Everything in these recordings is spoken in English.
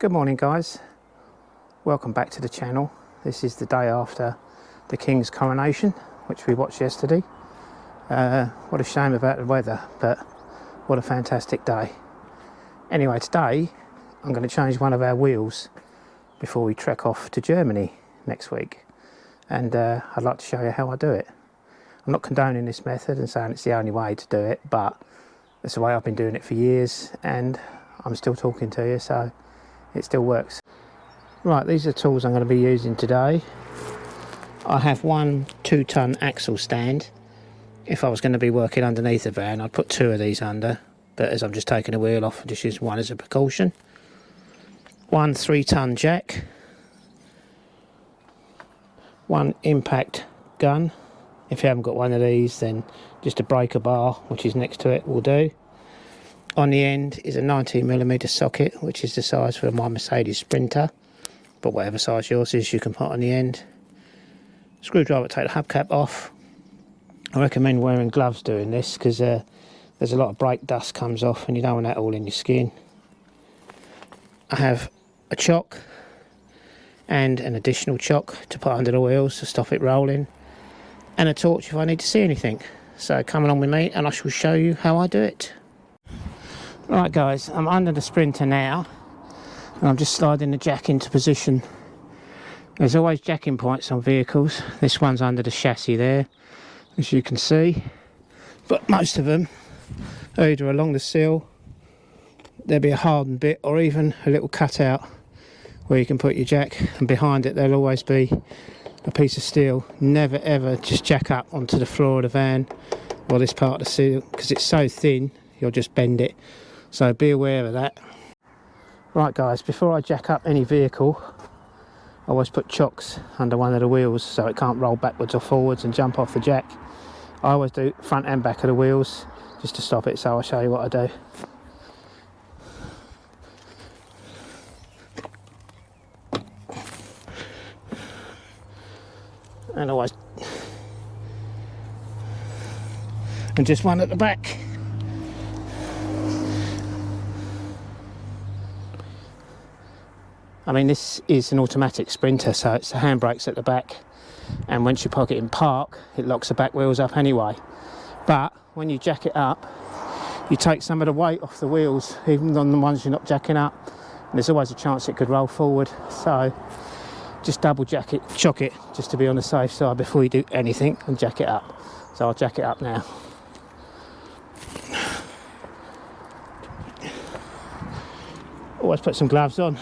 Good morning guys, welcome back to the channel. This is the day after the King's coronation, which we watched yesterday. What a shame about the weather, but what a fantastic day. Anyway, today I'm going to change one of our wheels before we trek off to Germany next week, and I'd like to show you how I do it. I'm not condoning this method and saying it's the only way to do it, but it's the way I've been doing it for years and I'm still talking to you, so it still works. Right, these are the tools I'm going to be using today. I have one 2-ton axle stand. If I was going to be working underneath the van, I'd put 2 of these under, but as I'm just taking the wheel off, I just use one as a precaution. One 3-ton jack. One impact gun. If you haven't got one of these, then just a breaker bar, which is next to it, will do. On the end is a 19mm socket, which is the size for my Mercedes Sprinter, but whatever size yours is, you can put on the end. Screwdriver to take the hubcap off. I recommend wearing gloves doing this because there's a lot of brake dust comes off and you don't want that all in your skin. I have a chock and an additional chock to put under the wheels to stop it rolling, and a torch if I need to see anything. So come along with me and I shall show you how I do it. Right guys, I'm under the Sprinter now and I'm just sliding the jack into position. There's always jacking points on vehicles. This one's under the chassis there, as you can see, but most of them are either along the sill, there'll be a hardened bit, or even a little cutout where you can put your jack, and behind it there'll always be a piece of steel. Never ever just jack up onto the floor of the van or this part of the sill, because it's so thin you'll just bend it. So be aware of that. Right guys, before I jack up any vehicle, I always put chocks under one of the wheels so it can't roll backwards or forwards and jump off the jack. I always do front and back of the wheels just to stop it, so I'll show you what I do. And always, and just one at the back. I mean, this is an automatic Sprinter, so it's the handbrakes at the back, and once you park it in park, it locks the back wheels up anyway. But when you jack it up, you take some of the weight off the wheels, even on the ones you're not jacking up, and there's always a chance it could roll forward. So just double jack it, chock it, just to be on the safe side before you do anything, and jack it up. So I'll jack it up now. Always put some gloves on,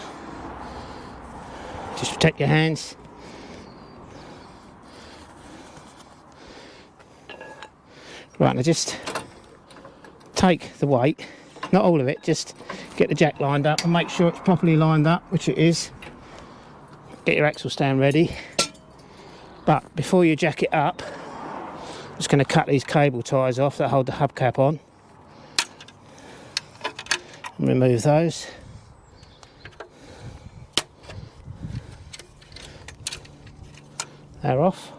just protect your hands. Right, now just take the weight, not all of it, just get the jack lined up and make sure it's properly lined up, which it is. Get your axle stand ready, but before you jack it up, I'm just going to cut these cable ties off that hold the hubcap on and remove those. They're off.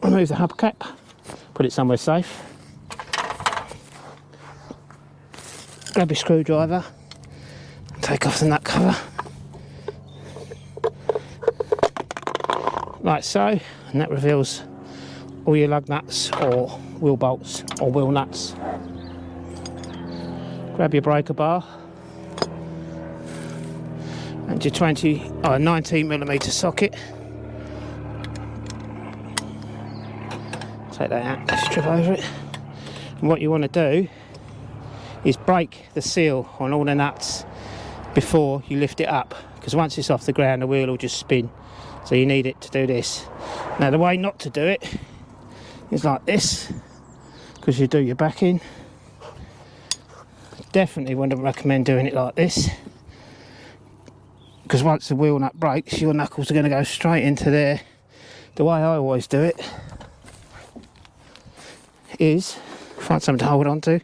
Remove the hubcap, put it somewhere safe. Grab your screwdriver, take off the nut cover, like so, and that reveals all your lug nuts or wheel bolts or wheel nuts. Grab your breaker bar and your 19mm socket. Take that out, strip over it. And what you want to do is break the seal on all the nuts before you lift it up, because once it's off the ground the wheel will just spin, so you need it to do this. Now the way not to do it is like this, because you do your backing. Definitely wouldn't recommend doing it like this, because once the wheel nut breaks your knuckles are going to go straight into there. The way I always do it is find something to hold on to,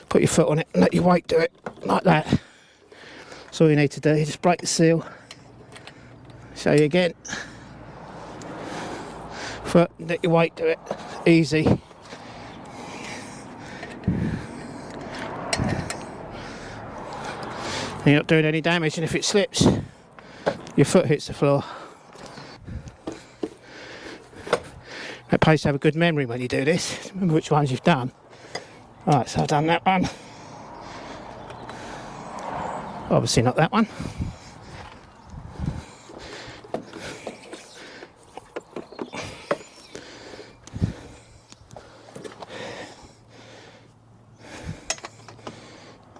put your foot on it and let your weight do it, like that. So all you need to do is just break the seal. Show you again. Foot, let your weight do it. Easy. You're not doing any damage, and if it slips, your foot hits the floor. It pays to have a good memory when you do this. Remember which ones you've done. Right, so I've done that one. Obviously not that one.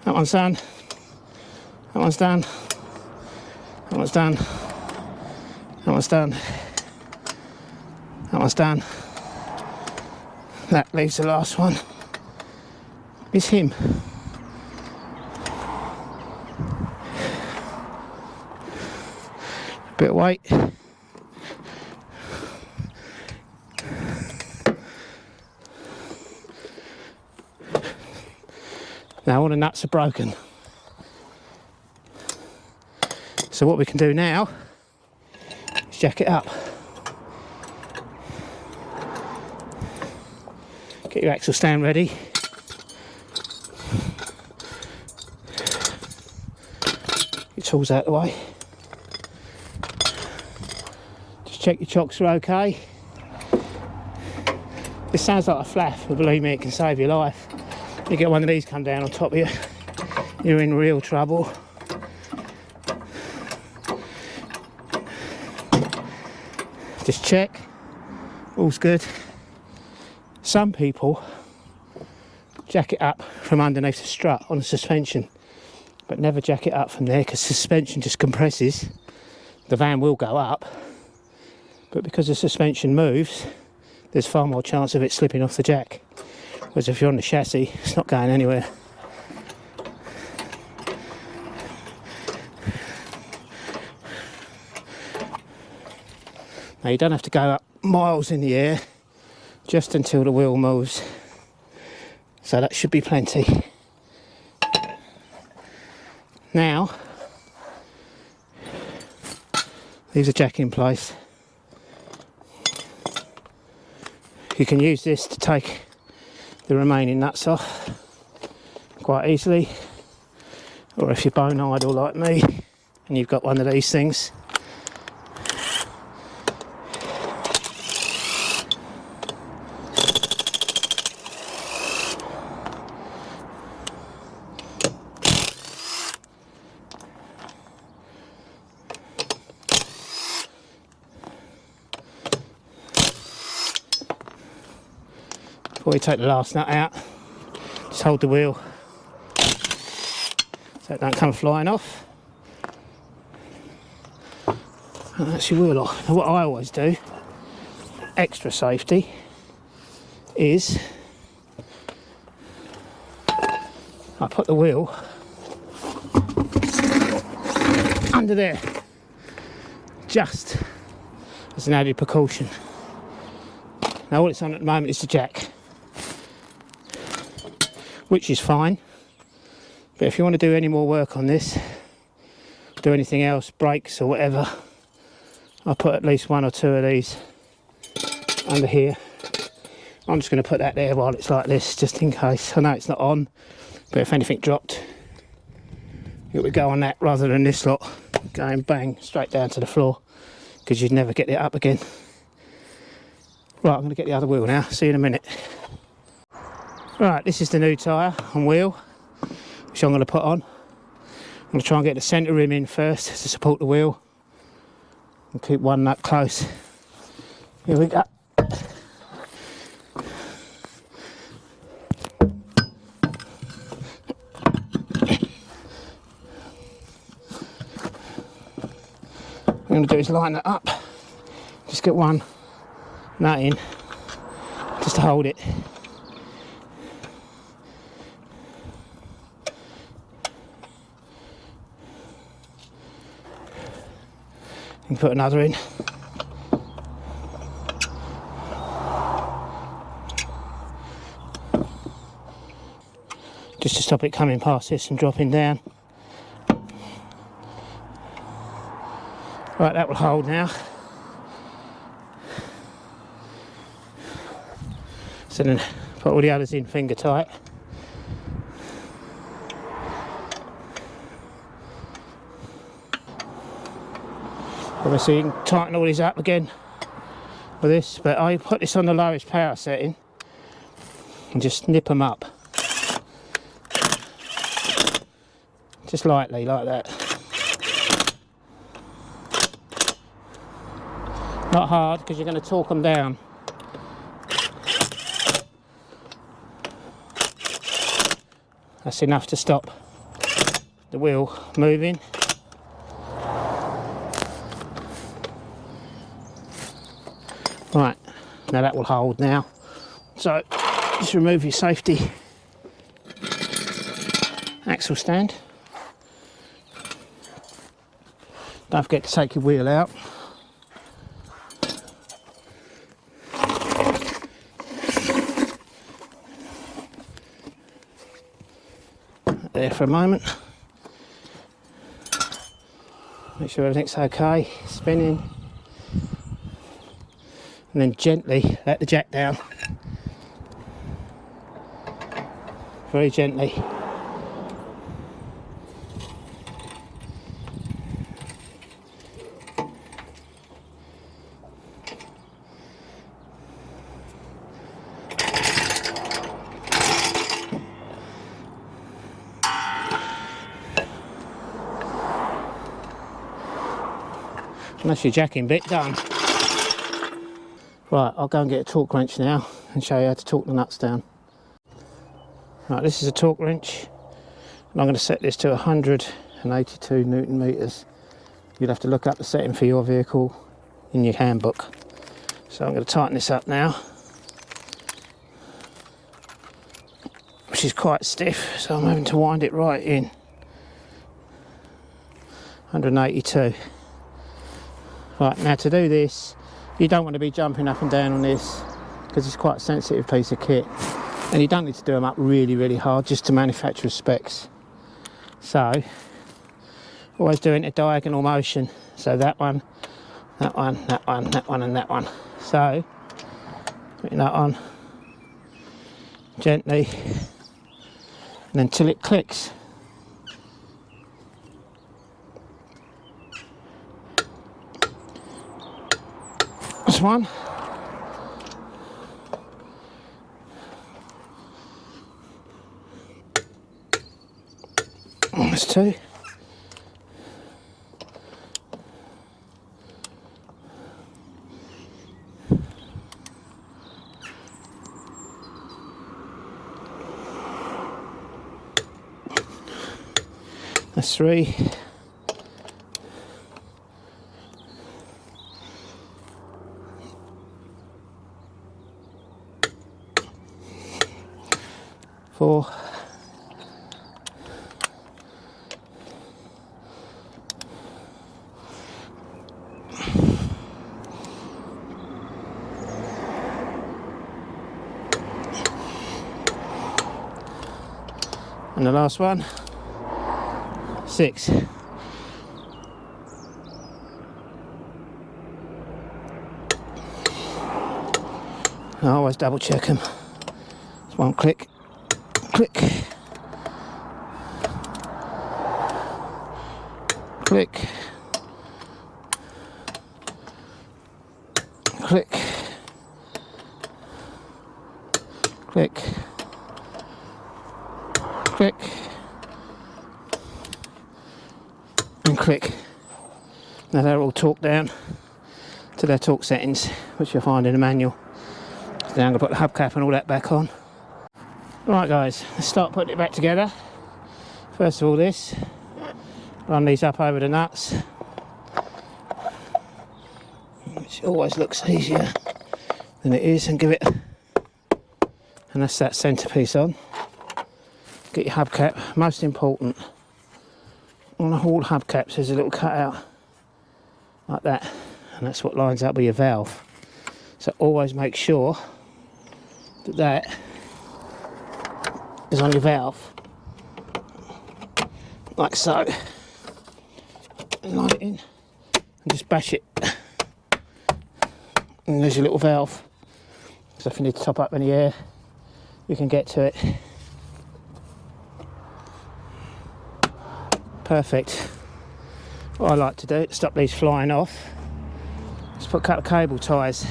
That one's done. That one's done. That one's done. That one's done. That one's done. That leaves the last one. It's him. Bit of weight. Now all the nuts are broken. So what we can do now is jack it up. Get your axle stand ready. Your tools out of the way. Just check your chocks are okay. This sounds like a flaff, but believe me, it can save your life. You get one of these come down on top of you, you're in real trouble. Just check, all's good. Some people jack it up from underneath the strut on the suspension, but never jack it up from there because suspension just compresses. The van will go up, but because the suspension moves, there's far more chance of it slipping off the jack. Whereas if you're on the chassis, it's not going anywhere. Now you don't have to go up miles in the air, just until the wheel moves. So that should be plenty. Now, leave the jack in place. You can use this to take the remaining nuts off quite easily, or if you're bone idle like me and you've got one of these things, before you take the last nut out, just hold the wheel so it don't come flying off. And that's your wheel off. Now what I always do, extra safety, is I put the wheel under there, just as an added precaution. Now all it's on at the moment is the jack, which is fine, but if you want to do any more work on this, do anything else, brakes or whatever, I'll put at least one or two of these under here. I'm just going to put that there while it's like this, just in case. I know it's not on, but if anything dropped, it would go on that rather than this lot going bang straight down to the floor, because you'd never get it up again. Right, I'm going to get the other wheel now, see you in a minute. Right, this is the new tyre and wheel, which I'm going to put on. I'm going to try and get the centre rim in first to support the wheel, and keep one nut close. Here we go. What I'm going to do is line that up, just get one nut in, just to hold it. And put another in. Just to stop it coming past this and dropping down. Right, that will hold now. So then put all the others in finger tight. Obviously you can tighten all these up again with this, but I put this on the lowest power setting and just nip them up. Just lightly, like that. Not hard, because you're going to torque them down. That's enough to stop the wheel moving. Right, now that will hold now. So just remove your safety axle stand. Don't forget to take your wheel out. There for a moment. Make sure everything's okay, spinning. And then gently let the jack down. Very gently. And that's your jacking bit done. Right, I'll go and get a torque wrench now and show you how to torque the nuts down. Right, this is a torque wrench, and I'm going to set this to 182 Newton meters. You'll have to look up the setting for your vehicle in your handbook. So I'm going to tighten this up now, which is quite stiff, so I'm having to wind it right in. 182. Right, now to do this, you don't want to be jumping up and down on this because it's quite a sensitive piece of kit, and you don't need to do them up really hard, just to manufacturer's specs. So always do it in a diagonal motion, so that one, that one, that one, that one and that one. So putting that on gently and until it clicks. That's one. That's two. That's three. Four. And the last one, 6. I always double check them. It's one click, click, click, click, click, click, and click. Now they're all torqued down to their torque settings, which you'll find in the manual. So now I'm going to put the hubcap and all that back on. Right guys, let's start putting it back together. First of all this, run these up over the nuts, which always looks easier than it is, and give it, and that's that centerpiece on. Get your hubcap, most important. On all hubcaps there's a little cutout like that, and that's what lines up with your valve. So always make sure that that is on your valve, like so. And line it in and just bash it, and there's your little valve. So if you need to top up any air, you can get to it. Perfect. What I like to do to stop these flying off is put a couple of cable ties,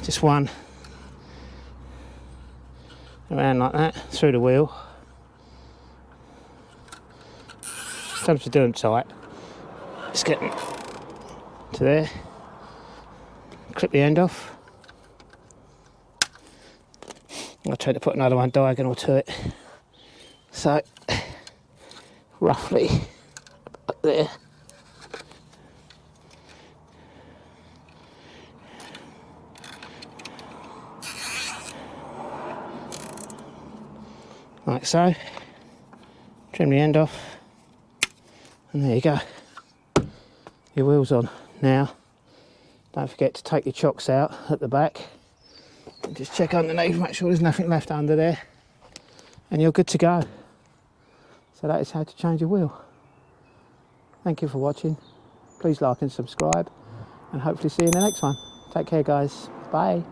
just one around like that through the wheel. Sometimes to do them tight. Just get them to there, clip the end off. I'll try to put another one diagonal to it. So, roughly up there. Like so. Trim the end off. And there you go. Your wheel's on. Now, don't forget to take your chocks out at the back. And just check underneath, make sure there's nothing left under there. And you're good to go. So that is how to change a wheel. Thank you for watching. Please like and subscribe. And hopefully see you in the next one. Take care, guys. Bye.